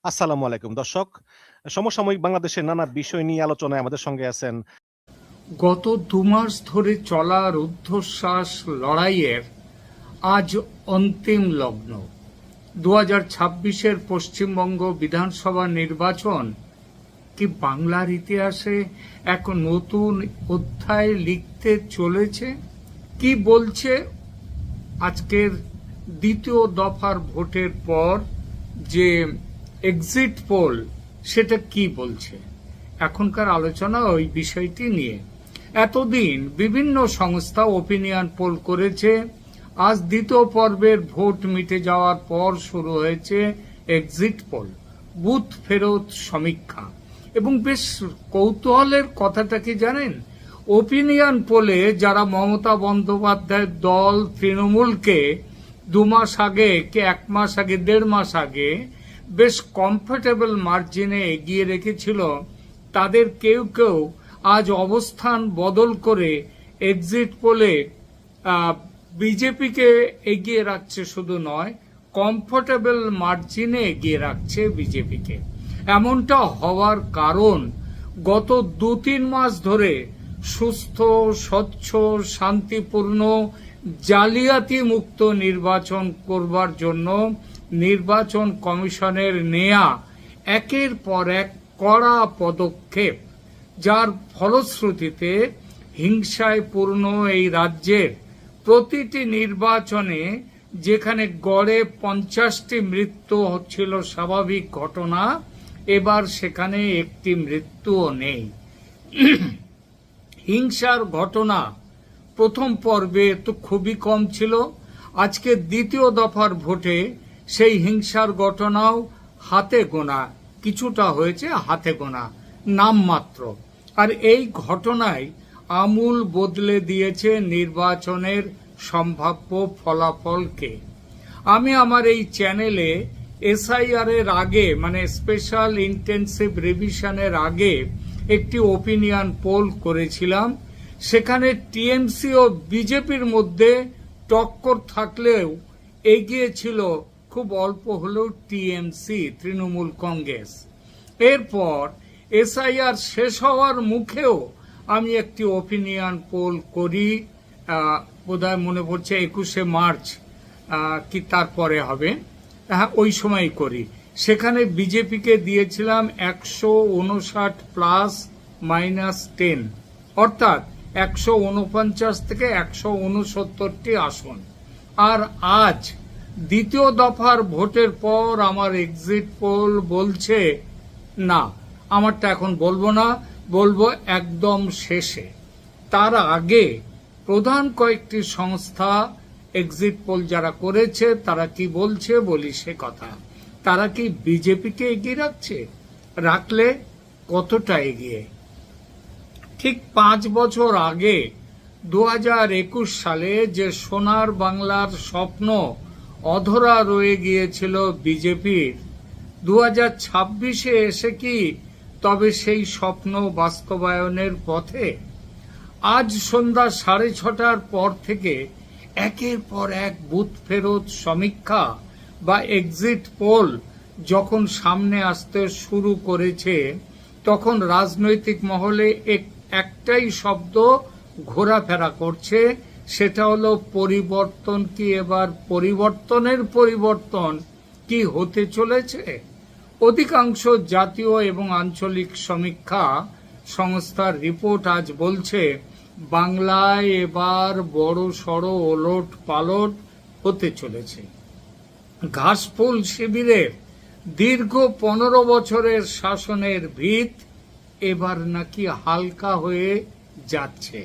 আসসালামু আলাইকুম দর্শক। সমসাময়িক বাংলাদেশের নানা বিষয় নিয়ে আলোচনায় আমাদের সঙ্গে আছেন। গত ২ মাস ধরে চলা রুদ্ধশ্বাস লড়াইয়ের আজ অন্তিম লগ্ন। ২০২৬-এর পশ্চিমবঙ্গ বিধানসভা নির্বাচন কি বাংলার ইতিহাসে এক নতুন অধ্যায় লিখতে চলেছে? কি বলছে আজকের দ্বিতীয় দফার ভোটের পর যে এক্সিট পোল, সেটা কি বলছে? এখনকার আলোচনা ওই বিষয়টি নিয়ে। এতদিন বিভিন্ন সংস্থা ওপিনিয়ন পোল করেছে। আজ দ্বিতীয় পর্বের ভোট মিটে যাওয়ার পর শুরু হয়েছে এক্সিট পোল, বুথ ফেরত সমীক্ষা। এবং বেশ কৌতূহলের কথাটা কি জানেন? ওপিনিয়ন পোলে যারা মমতা বন্দ্যোপাধ্যায়ের দল তৃণমূলকে ২ মাস আগে কি ১ মাস আগে ১.৫ মাস আগে বেশ কমফোর্টেবল মার্জিনে এগিয়ে রেখেছিল, তাদের কেউ কেউ আজ অবস্থান বদল করে এক্সিট পোলে বিজেপিকে এগিয়ে রাখছে। শুধু নয়, কমফোর্টেবল মার্জিনে এগিয়ে রাখছে বিজেপিকে। এমনটা হওয়ার কারণ, গত ২-৩ মাস ধরে সুস্থ, স্বচ্ছ, শান্তিপূর্ণ, জালিয়াতি মুক্ত নির্বাচন করবার জন্য নির্বাচন কমিশনের নেয়া একের পর এক কড়া পদক্ষেপ, যার ফলশ্রুতিতে হিংসায় পূর্ণ এই রাজ্যের প্রতিটি নির্বাচনে যেখানে গড়ে ৫০টি মৃত্যু হচ্ছিল স্বাভাবিক ঘটনা, এবার সেখানে একটি মৃত্যুও নেই। হিংসার ঘটনা প্রথম পর্বে তো খুবই কম ছিল। আজকে দ্বিতীয় দফার ভোটে সেই হিংসার ঘটনাও হাতে গোনা, কিছুটা হয়েছে হাতে গোনা, নামমাত্র। আর এই ঘটনায় আমূল বদলে দিয়েছে নির্বাচনের সম্ভাব্য ফলাফলকে। আমি আমার এই চ্যানেলে এসআইআর এর আগে, মানে স্পেশাল ইন্টেনসিভ রিভিশনের আগে একটি ওপিনিয়ন পোল করেছিলাম। সেখানে টিএমসি ও বিজেপির মধ্যে টক্কর থাকলেও এগিয়ে ছিল খুব অল্প হলেও টিএমসি, তৃণমূল কংগ্রেস। এরপর এসআইআর শেষ হওয়ার মুখেও আমি একটি ওপিনিয়ন পোল করি, বোধহয় মনে পড়ছে ২১শে মার্চ কি তারপরে হবে, হ্যাঁ ওই সময় করি। সেখানে বিজেপিকে দিয়েছিলাম ১৫৯ প্লাস মাইনাস 10, অর্থাৎ ১৪৯ থেকে ১৬৯টি আসন। আর আজ দ্বিতীয় দফার ভোটের পর আমার এক্সিট পোল বলছে না, আমারটা এখন বলবো না, বলবো একদম শেষে। তার আগে প্রধান কয়েকটি সংস্থা এক্সিট পোল যারা করেছে তারা কি বলছে বলি সে কথা। তারা কি বিজেপিকে এগিয়ে রাখছে? রাখলে কতটা এগিয়ে? ঠিক ৫ বছর আগে ২০২১ সালে যে সোনার বাংলার স্বপ্ন অধরা রয়ে গিয়েছিল বিজেপির, ২০২৬-এ এসে কি তবে সেই স্বপ্ন বাস্তবায়নের পথে? আজ সন্ধ্যা ৬:৩০টার পর থেকে একের পর এক বুথ ফেরত সমীক্ষা বা এক্সিট পোল যখন সামনে আসতে শুরু করেছে, তখন রাজনৈতিক মহলে একটাই শব্দ ঘোরাফেরা করছে, সেটা হলো পরিবর্তন। কি এবার পরিবর্তনের পরিবর্তন কি হতে চলেছে? অধিকাংশ জাতীয় এবং আঞ্চলিক সমীক্ষা সংস্থার রিপোর্ট আজ বলছে বাংলায় এবার বড় সড় ওলট পালট হতে চলেছে। ঘাসফুল শিবিরের দীর্ঘ ১৫ বছরের শাসনের ভিত এবার নাকি হালকা হয়ে যাচ্ছে।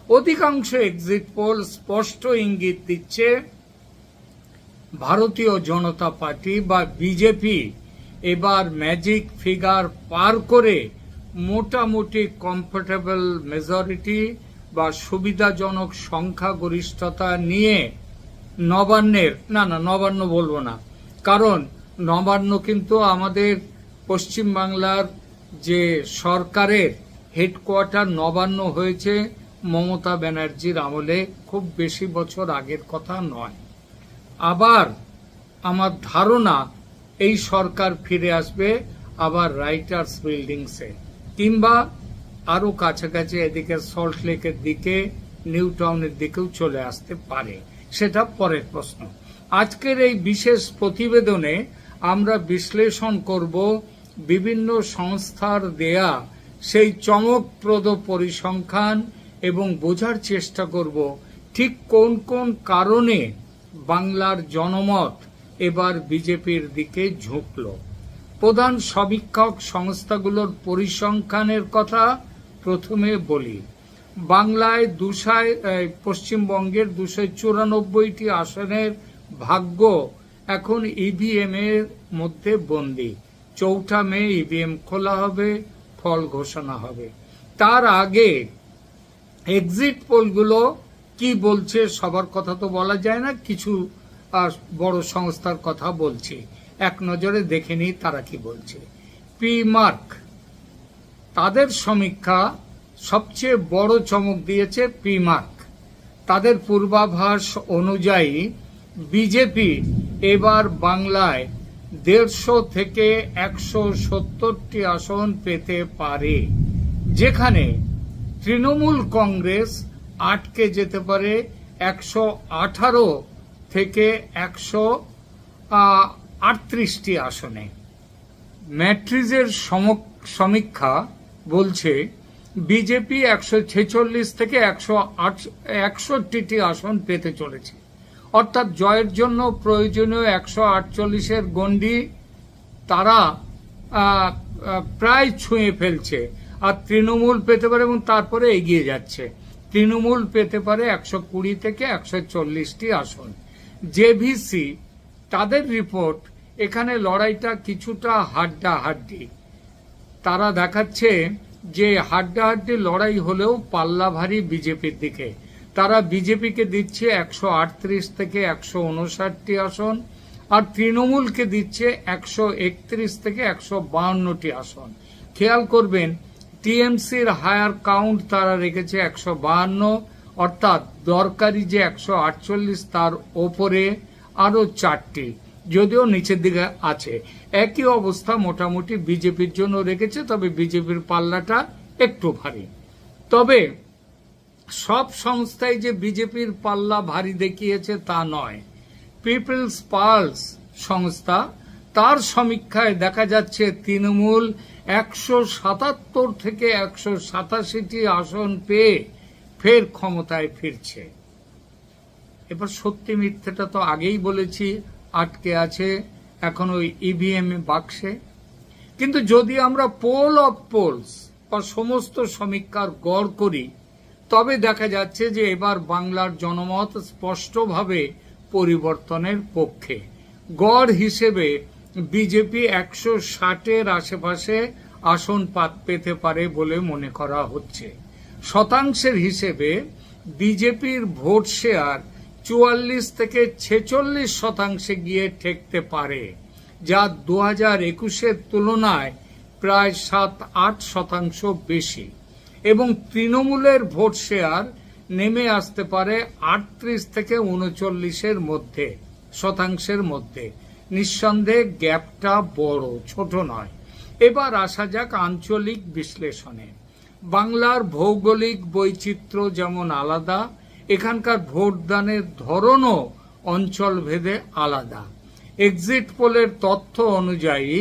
অধিকাংশ এক্সিট পোল স্পষ্ট ইঙ্গিত দিচ্ছে ভারতীয় জনতা পার্টি বা বিজেপি এবার ম্যাজিক ফিগার পার করে মোটামুটি কমফোর্টেবল মেজরিটি বা সুবিধাজনক সংখ্যাগরিষ্ঠতা নিয়ে নবান্নের, নবান্ন বলবো না, কারণ নবান্ন কিন্তু আমাদের পশ্চিমবাংলার যে সরকারের হেডকোয়ার্টার নবান্ন হয়েছে মমতা ব্যানার্জির আমলে, খুব বেশি বছর আগের কথা নয়। আবার আমার ধারণা এই সরকার ফিরে আসবে আবার রাইটার্স বিল্ডিংসে, কিংবা আরো কাছাকাছি এদিকে সল্ট লেকের দিকে, নিউ টাউনের দিকেও চলে আসতে পারে, সেটা পরের প্রশ্ন। আজকের এই বিশেষ প্রতিবেদনে আমরা বিশ্লেষণ করব বিভিন্ন সংস্থার দেয়া সেই চমকপ্রদ পরিসংখ্যান এবং বোঝার চেষ্টা করব ঠিক কোন কোন কারণে বাংলার জনমত এবার বিজেপির দিকে ঝুঁকল। প্রধান সমীক্ষক সংস্থাগুলোর পরিসংখ্যানের কথা প্রথমে বলি। বাংলায় পশ্চিমবঙ্গের 294টি আসনের ভাগ্য এখন ইভিএম এর মধ্যে বন্দী। 4 মে ইভিএম খোলা হবে, ফল ঘোষণা হবে। তার আগে এক্সিট পোলগুলো কি বলছে, সবার কথা তো বলা যায় না, কিছু বড় সংস্থার কথা বলছি, এক নজরে দেখে নিই তারা কি বলছে। পি-মার্ক তাদের সমীক্ষা সবচেয়ে বড় চমক দিয়েছে। পি-মার্ক তাদের পূর্বাভাস অনুযায়ী বিজেপি এবার বাংলায় 150 থেকে 170টি আসন পেতে পারে, যেখানে তৃণমূল কংগ্রেস আটকে যেতে পারে 118 থেকে 138টি আসনে। ম্যাট্রিজের সমীক্ষা বলছে বিজেপি 146 থেকে 161টি আসন পেতে চলেছে, অর্থাৎ জয়ের জন্য প্রয়োজনীয় 148-এর গণ্ডি তারা প্রায় ছুঁয়ে ফেলছে। আর তৃণমূল পেতে পারে, এবং তারপরে এগিয়ে যাচ্ছে, তৃণমূল পেতে পারে 120 থেকে 140টি আসন। জেভিসি তাদের রিপোর্ট, এখানে লড়াইটা কিছুটা হাড্ডাহাড্ডি। তারা দেখাচ্ছে যে হাড্ডাহাড্ডি লড়াই হলেও পাল্লা ভারী বিজেপির দিকে। তারা বিজেপিকে দিচ্ছে 138 থেকে 159টি আসন, আর তৃণমূলকে দিচ্ছে 131 থেকে 152টি আসন। খেয়াল করবেন টিএমসির হায়ার কাউন্ট তারা রেখেছে 152, অর্থাৎ দরকারি যে 148 তার ওপরে আরো 4টি, যদিও নিচের দিকে আছে। একই অবস্থা মোটামুটি বিজেপির জন্য রেখেছে, তবে বিজেপির পাল্লাটা একটু ভারী। তবে সব সংস্থায় যে বিজেপির পাল্লা ভারী দেখিয়েছে তা নয়। পিপলস পালস সংস্থা, তার সমীক্ষায় দেখা যাচ্ছে তৃণমূল 177 থেকে 187টি আসন পেয়ে ফের ক্ষমতায় ফিরছে। এবার সত্যি মিথ্যেটা তো আগেই বলেছি, আটকে আছে এখন ওই ইভিএম বাক্সে। কিন্তু যদি আমরা পোল অফ পোলস বা সমস্ত সমীক্ষার গড় করি, তবে দেখা যাচ্ছে যে এবার বাংলার জনমত স্পষ্টভাবে পরিবর্তনের পক্ষে। গড় হিসেবে বিজেপি 160-এর আশেপাশে আসন পেতে পারে বলে মনে করা হচ্ছে। শতাংশের হিসেবে বিজেপির ভোট শেয়ার 44 থেকে 46% গিয়ে ঠেকতে পারে, যা 2021-এর তুলনায় প্রায় 7-8% বেশি। এবং তৃণমূলের ভোট শেয়ার নেমে আসতে পারে 38 থেকে 39-এর মধ্যে শতাংশের মধ্যে। নিঃসন্দেহে গ্যাপটা বড়, ছোট নয়। এবার আসা যাক আঞ্চলিক বিশ্লেষণে। বাংলার ভৌগোলিক বৈচিত্র্য যেমন আলাদা, এখানকার ভোটদানের ধরনও অঞ্চল ভেদে আলাদা। এক্সিট পোলের তথ্য অনুযায়ী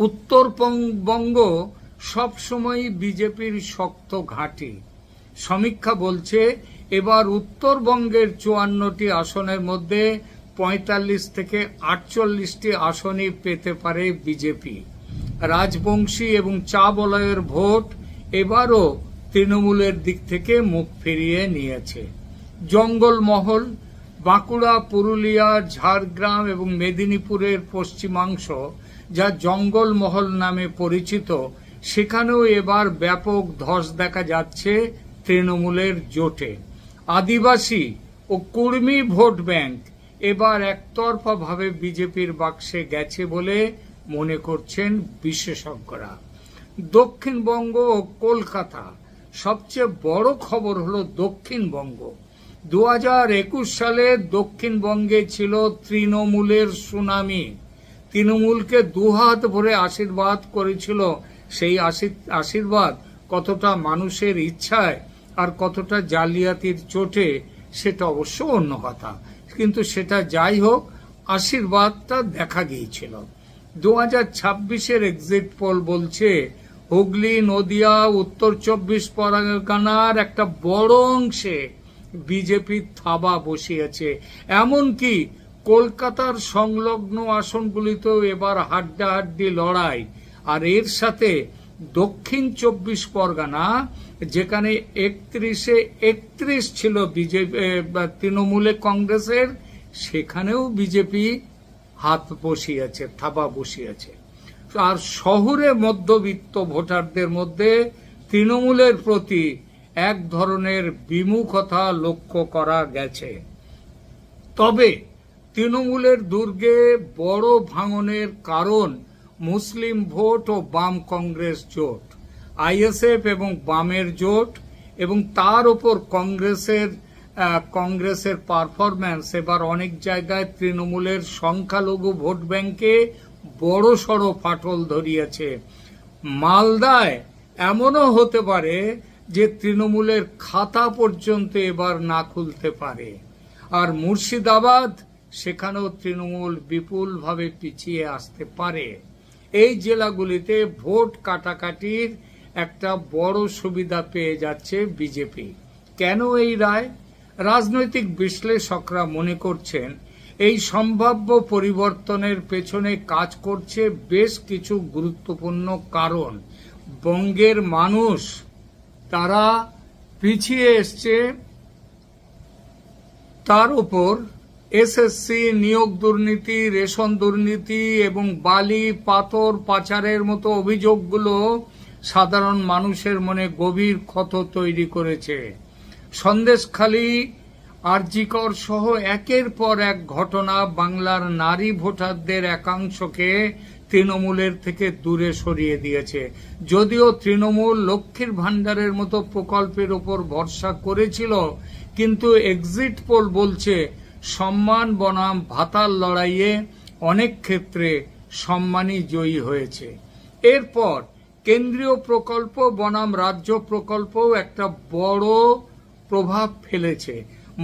উত্তরবঙ্গ সবসময়ই বিজেপির শক্ত ঘাঁটি। সমীক্ষা বলছে এবার উত্তরবঙ্গের 54টি আসনের মধ্যে 45 থেকে 48টি আসনই পেতে পারে বিজেপি। রাজবংশী এবং চা বলয়ের ভোট এবারও তৃণমূলের দিক থেকে মুখ ফিরিয়ে নিয়েছে। জঙ্গলমহল, বাঁকুড়া, পুরুলিয়া, ঝাড়গ্রাম এবং মেদিনীপুরের পশ্চিমাংশ, যা জঙ্গলমহল নামে পরিচিত, সেখানেও এবার ব্যাপক ধস দেখা যাচ্ছে তৃণমূলের জোটে। আদিবাসী ও কুর্মী ভোট ব্যাংক এবার একতরফাভাবে বিজেপির বাক্সে গেছে বলে মনে করছেন বিশেষজ্ঞরা। দক্ষিণবঙ্গ ও কলকাতা, সবচেয়ে বড় খবর হলো দক্ষিণবঙ্গ। 2021 সালে দক্ষিণবঙ্গে ছিল তৃণমূলের সুনামি। তৃণমূলকে দুহাত ভরে আশীর্বাদ করেছিল। সেই আশীর্বাদ কতটা মানুষের ইচ্ছায় আর কতটা জালিয়াতির চোটে সেটা অবশ্য অন্য কথা, কিন্তু সেটা যাই হোক, আশীর্বাদটা দেখা গিয়েছিল। 2026-এর এক্সিট পোল বলছে হুগলি, নদিয়া, উত্তর 24 পরগনার একটা বড় অংশে বিজেপি থাবা বসিয়েছে। এমনকি কলকাতার সংলগ্ন আসনগুলিতেও এবার হাড্ডাহাড্ডি লড়াই। আর এর সাথে দক্ষিণ 24 পরগনা, যেখানে 31-এ 31 ছিল বিজেপি তৃণমূলে কংগ্রেসের, সেখানেও বিজেপি হাত বসিয়েছে, থাবা বসিয়েছে। আর শহরে মধ্যবিত্ত ভোটারদের মধ্যে তৃণমূলের প্রতি এক ধরনের বিমুখতা লক্ষ্য করা গেছে। তবে তৃণমূলের দুর্গে বড় ভাঙনের কারণ মুসলিম ভোট ও বাম কংগ্রেস জোট, আইএসএফ এবং বামের জোট, এবং তার উপর কংগ্রেসের পারফরম্যান্স এবার অনেক জায়গায় তৃণমূলের সংখ্যালঘু ভোট ব্যাংকে বড় সড় ফাটল ধরিয়েছে। মালদায় এমনও হতে পারে যে তৃণমূলের খাতা পর্যন্ত এবার না খুলতে পারে। আর মুর্শিদাবাদ, সেখানেও তৃণমূল বিপুলভাবে পিছিয়ে আসতে পারে। এই জেলাগুলিতে ভোট কাটাকাটির একটা বড় সুবিধা পেয়ে যাচ্ছে বিজেপি। কেন এই রায়? রাজনৈতিক বিশ্লেষকরা মনে করছেন এই সম্ভাব্য পরিবর্তনের পেছনে কাজ করছে বেশ কিছু গুরুত্বপূর্ণ কারণ। বঙ্গের মানুষ তারা পিছিয়ে এসছে, তার উপর এসএসসি, নিয়োগ দুর্নীতি, রেশন দুর্নীতি এবং বালি পাথর পাচারের মতো অভিযোগগুলো সাধারণ মানুষের মনে গভীর ক্ষত তৈরি করেছে। সন্দেশখালী, আরজিকর সহ একের পর এক ঘটনা বাংলার নারী ভোটারদের একাংশকে তৃণমূলের থেকে দূরে সরিয়ে দিয়েছে। যদিও তৃণমূল লক্ষ্মীর ভাণ্ডারের মতো প্রকল্পের উপর ভরসা করেছিল, কিন্তু এক্সিট পোল বলছে সম্মান বনাম ভাতার লড়াইয়ে অনেক ক্ষেত্রে সম্মানই জয়ী হয়েছে। এরপর কেন্দ্রীয় প্রকল্প বনাম রাজ্য প্রকল্পও একটা বড় প্রভাব ফেলেছে।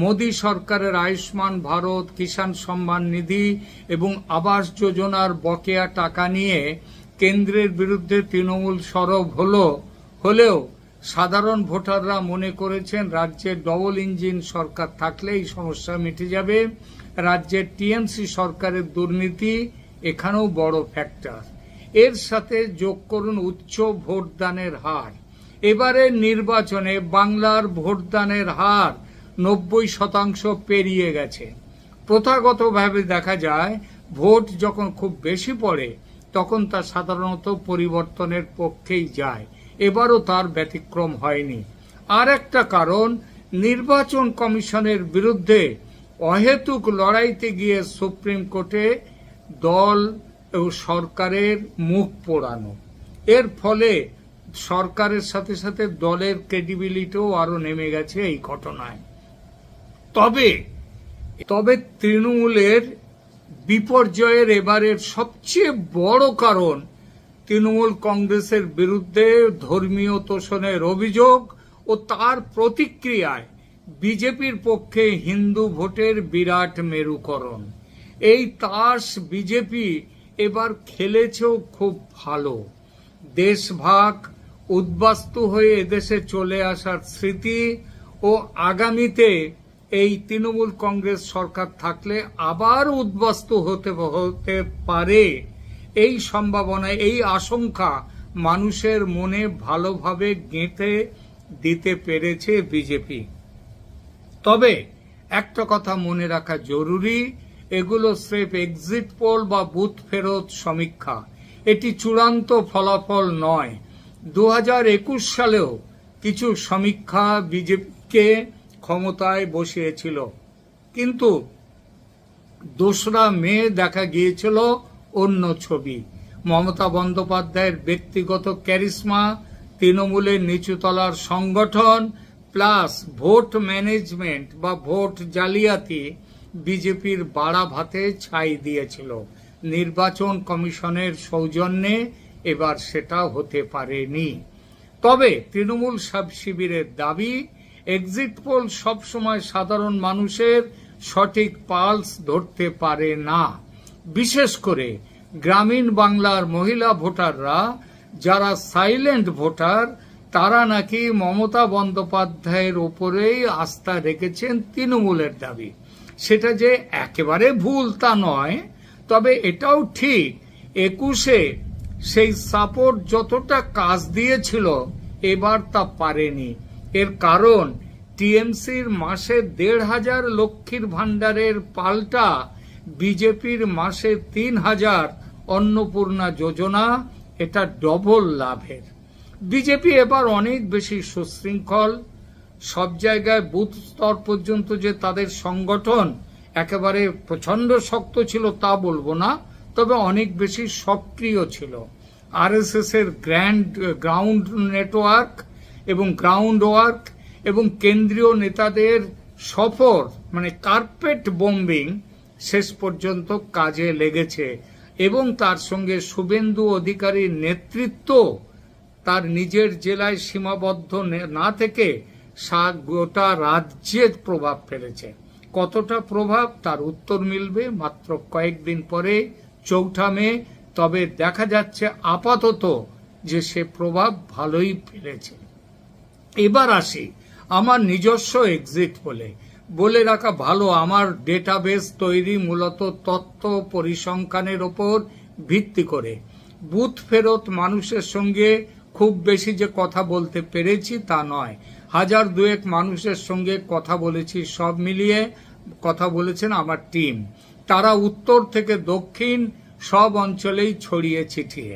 মোদী সরকারের আয়ুষ্মান ভারত, কিষাণ সম্মান নিধি এবং আবাস যোজনার বকেয়া টাকা নিয়ে কেন্দ্রের বিরুদ্ধে তৃণমূল সরব হলেও সাধারণ ভোটাররা মনে করেছেন রাজ্যের ডবল ইঞ্জিন সরকার থাকলে এই সমস্যা মিটে যাবে। রাজ্যের টিএমসি সরকারের দুর্নীতি এখানেও বড় ফ্যাক্টর। এর সাথে যোগ করুন উচ্চ ভোটদানের হার। এবারের নির্বাচনে বাংলার ভোটদানের হার 90% পেরিয়ে গেছে। প্রথাগতভাবে দেখা যায় ভোট যখন খুব বেশি পড়ে তখন তা সাধারণত পরিবর্তনের পক্ষেই যায়। এবারও তার ব্যতিক্রম হয়নি। আর একটা কারণ, নির্বাচন কমিশনের বিরুদ্ধে অহেতুক লড়াইতে গিয়ে সুপ্রিম কোর্টে দল ও সরকারের মুখ পোড়ানো। এর ফলে সরকারের সাথে সাথে দলের ক্রেডিবিলিটিও আরো নেমে গেছে এই ঘটনায়। তবে তৃণমূলের বিপর্যয়ের এবারের সবচেয়ে বড় কারণ তৃণমূল কংগ্রেসের বিরুদ্ধে ধর্মীয় তোষণের অভিযোগ ও তার প্রতিক্রিয়ায় বিজেপির পক্ষে হিন্দু ভোটের বিরাট মেরুকরণ। এই তাস বিজেপি এবার খেলেছেও খুব ভালো। দেশভাগ, উদ্বাস্তু হয়ে এদেশে চলে আসার স্মৃতি ও আগামীতে এই তৃণমূল কংগ্রেস সরকার থাকলে আবার উদ্বাস্তু হতে পারে, এই সম্ভাবনা, এই আশঙ্কা মানুষের মনে ভালোভাবে গেঁথে দিতে পেরেছে বিজেপি। তবে একটা কথা মনে রাখা জরুরি, এগুলো স্রেফ এক্সিট পোল বা বুথ ফেরত সমীক্ষা। এটি চূড়ান্ত ফলাফল নয়। 2021 সালেও কিছু সমীক্ষা বিজেপিকে ক্ষমতায় বসিয়েছিল, কিন্তু 2রা মে দেখা গিয়েছিল অন্য ছবি। মমতা বন্দ্যোপাধ্যায়ের ব্যক্তিগত ক্যারিশমা, তৃণমূলের নিচুতলার সংগঠন প্লাস ভোট ম্যানেজমেন্ট বা ভোট জালিয়াতি বিজেপির বাড়া ভাতে ছাই দিয়েছিল। নির্বাচন কমিশনের সৌজন্যে এবার সেটা হতে পারেনি। তবে তৃণমূল শিবিরের দাবি, এক্সিট পোল সবসময় সাধারণ মানুষের সঠিক পালস ধরতে পারে না। বিশেষ করে গ্রামীণ বাংলার মহিলা ভোটাররা যারা সাইলেন্ট ভোটার, তারা নাকি মমতা বন্দ্যোপাধ্যায়ের ওপরেই আস্থা রেখেছেন তৃণমূলের দাবি। সেটা যে একেবারে ভুল তা নয়, তবে এটাও ঠিক 21-এ সেই সাপোর্ট যতটা কাজ দিয়েছিল এবার তা পারেনি। এর কারণ টিএমসির মাসে 1,500 লক্ষ্মীর ভাণ্ডারের পাল্টা বিজেপির মাসে 3,000 অন্নপূর্ণা যোজনা, এটা ডবল লাভের। বিজেপি এবার অনেক বেশি সুশৃঙ্খল। সব জায়গায় বুথ স্তর পর্যন্ত যে তাদের সংগঠন একেবারে প্রচন্ড শক্ত ছিল তা বলবো না, তবে অনেক বেশি সক্রিয় ছিল। আরএসএস এর গ্রাউন্ড নেটওয়ার্ক এবং গ্রাউন্ড ওয়ার্ক এবং কেন্দ্রীয় নেতাদের সফর, মানে কার্পেট বোম্বিং শেষ পর্যন্ত কাজে লেগেছে। এবং তার সঙ্গে শুভেন্দু অধিকারীর নেতৃত্ব তার নিজের জেলায় সীমাবদ্ধ না থেকে গোটা রাজ্যের প্রভাব ফেলেছে। কতটা প্রভাব তার উত্তর মিলবে মাত্র কয়েকদিন পরে, 4 মে। তবে দেখা যাচ্ছে আপাতত যে সে প্রভাব ভালোই ফেলেছে। এবার আসি আমার নিজস্ব এক্সিট বলে রাখা ভালো। আমার ডেটাবেস তৈরি মূলত তথ্য পরিসংখ্যানের ওপর ভিত্তি করে। বুথ ফেরত মানুষের সঙ্গে খুব বেশি যে কথা বলতে পেরেছি তা নয়, 1000-2 মানুষের সঙ্গে কথা বলেছি। সব মিলিয়ে কথা বলেছেন আমার টিম। তারা উত্তর থেকে দক্ষিণ সব অঞ্চলেই ছড়িয়ে ছিটিয়ে।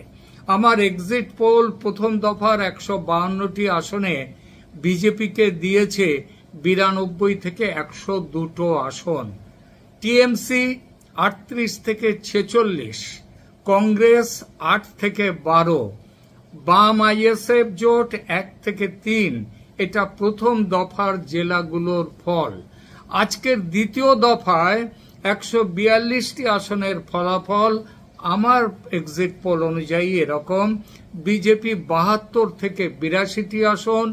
আমার এক্সিট পোল প্রথম দফার 152টি আসনে বিজেপিকে দিয়েছে 92 থেকে 102 আসন, টিএমসি 38 থেকে 46, কংগ্রেস 8 থেকে 12, বাম আইএসএফ জোট 1 থেকে 3। এটা প্রথম দফার জেলাগুলোর ফল। আজকের দ্বিতীয় দফায় 142টি আসনের ফলাফল আমার এক্সিট পোল অনুযায়ী এরকম: বিজেপি 72 থেকে 82টি আসন,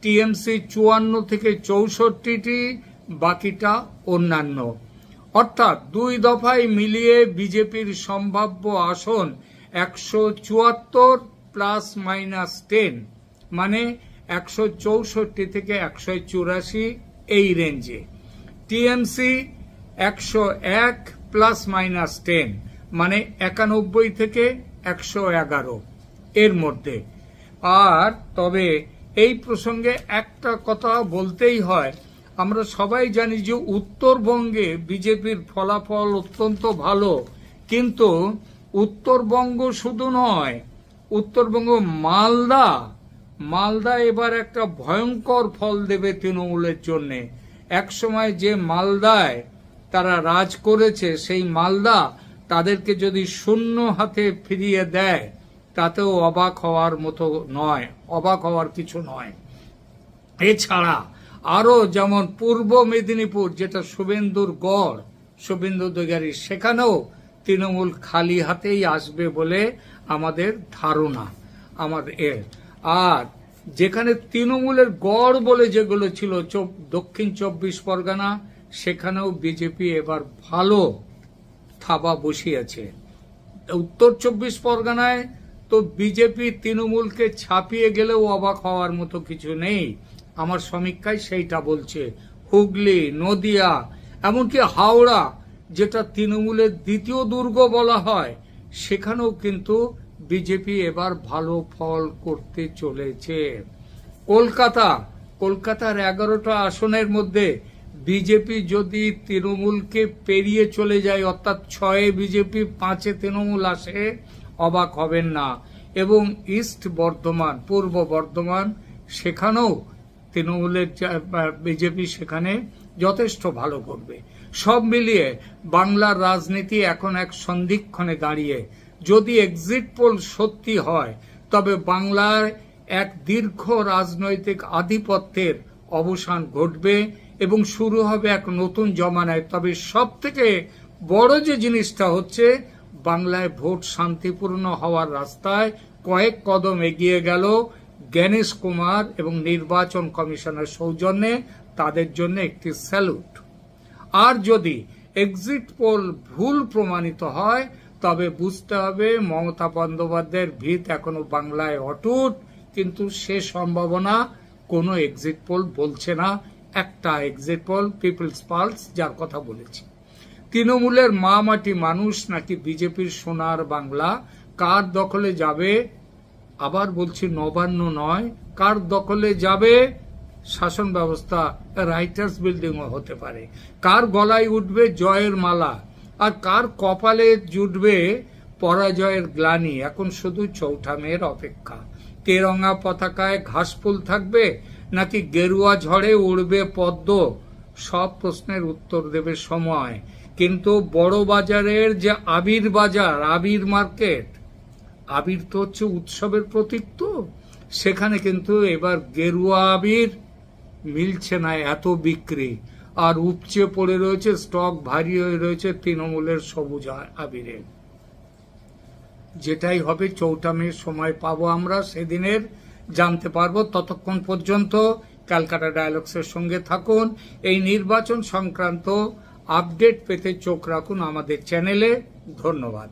টিএমসি 54 থেকে 64টি, বাকিটা অন্যান্য। অর্থাৎ 2 দফায় মিলিয়ে বিজেপির সম্ভাব্য আসন 174 ± 10, মানে 164 থেকে 184 এই রেঞ্জে। টিএমসি 101 ± 10, মানে 91 থেকে 111 এর মধ্যে। আর তবে এই প্রসঙ্গে একটা কথা বলতেই হয়, আমরা সবাই জানি যে উত্তরবঙ্গে বিজেপির ফলাফল অত্যন্ত ভালো, কিন্তু উত্তরবঙ্গ শুধু নয়, উত্তরবঙ্গ মালদা এবার একটা ভয়ঙ্কর ফল দেবে তৃণমূলের জন্য। একসময় যে মালদায় তারা রাজ করেছে, সেই মালদা তাদেরকে যদি শূন্য হাতে ফিরিয়ে দেয় তাতেও অবাক হওয়ার মতো নয়, অবাক হওয়ার কিছু নয়। এছাড়া আরো যেমন পূর্ব মেদিনীপুর, যেটা শুভেন্দুর গড়, শুভেন্দু অধিকারী, সেখানেও তৃণমূল খালি হাতেই আসবে বলে আমাদের ধারণা। আর যেখানে তৃণমূলের গড় বলে যেগুলো ছিল দক্ষিণ 24 পরগনা, সেখানেও বিজেপি এবার ভালো থাবা বসিয়েছে। উত্তর 24 পরগনায় তো বিজেপি তৃণমূলকে ছাপিয়ে গেলেও অবাক হওয়ার মতো কিছু নেই, আমার সমীক্ষায় সেইটা বলছে। হুগলি, নদিয়া, এমনকি হাওড়া, যেটা তৃণমূলের দ্বিতীয় দুর্গ বলা হয়, সেখানেও কিন্তু বিজেপি এবার ভালো ফল করতে চলেছে। কলকাতার 11টা আসনের মধ্যে বিজেপি যদি তৃণমূলকে পেরিয়ে চলে যায়, অর্থাৎ 6-এ বিজেপি 5-এ তৃণমূল আসে, অবাক হবেন না। এবং ইস্ট বর্ধমান, পূর্ব বর্ধমান, সেখানেও তৃণমূলের বিজেপি সেখানে যথেষ্ট ভালো করবে। সব মিলিয়ে বাংলার রাজনীতি এখন এক সন্ধিক্ষণে দাঁড়িয়ে। যদি এক্সিট পোল সত্যি হয়, তবে বাংলার এক দীর্ঘ রাজনৈতিক আধিপত্যের অবসান ঘটবে এবং শুরু হবে এক নতুন জমানায়। তবে সব থেকে বড় যে জিনিসটা হচ্ছে, বাংলায় ভোট শান্তিপূর্ণ হওয়ার রাস্তায় কয়েক কদম এগিয়ে গেল জ্ঞানেশ কুমার এবং নির্বাচন কমিশনের সৌজন্যে। তাদের জন্য একটি স্যালুট। আর যদি এক্সিট পোল ভুল প্রমাণিত হয় তবে বুঝতে হবে মমতা বন্দ্যোপাধ্যায়ের ভিত এখনো বাংলায় অটুট, কিন্তু সে সম্ভাবনা কোনো এক্সিট পোল বলছে না। একটা এক্সিট পোল পিপলস পালস, যার কথা বলেছি। তৃণমূলের মা মাটি মানুষ নাকি বিজেপির সোনার বাংলা, কার দখলে যাবে? আবার বলছি, নবান্ন নয়, কার দখলে যাবে শাসন ব্যবস্থা? রাইটার্স বিল্ডিংও হতে পারে। কার গলায় উঠবে জয়ের মালা, আর কার কপালে জুটবে পরাজয়ের গ্লানি? এখন শুধু চৌঠা মেয়ের অপেক্ষা। তেরঙ্গা পতাকায় ঘাসফুল থাকবে নাকি গেরুয়া ঝড়ে উড়বে পদ্ম? সব প্রশ্নের উত্তর দেবে সময়। কিন্তু বড় বাজারের যে আবির বাজার, আবির মার্কেট, আবির তো হচ্ছে উৎসবের প্রতীক, তো সেখানে কিন্তু এবার গেরুয়া আবির মিলছে না, এত বিক্রি। আর উপচে পড়ে রয়েছে, স্টক ভারী হয়ে রয়েছে তৃণমূলের সবুজ আবিরের। যেটাই হবে চৌঠা মে সময় পাবো আমরা, সেদিনের জানতে পারবো। ততক্ষণ পর্যন্ত ক্যালকাটা ডায়ালগসের সঙ্গে থাকুন। এই নির্বাচন সংক্রান্ত আপডেট পেতে চোখ রাখুন আমাদের চ্যানেলে। ধন্যবাদ।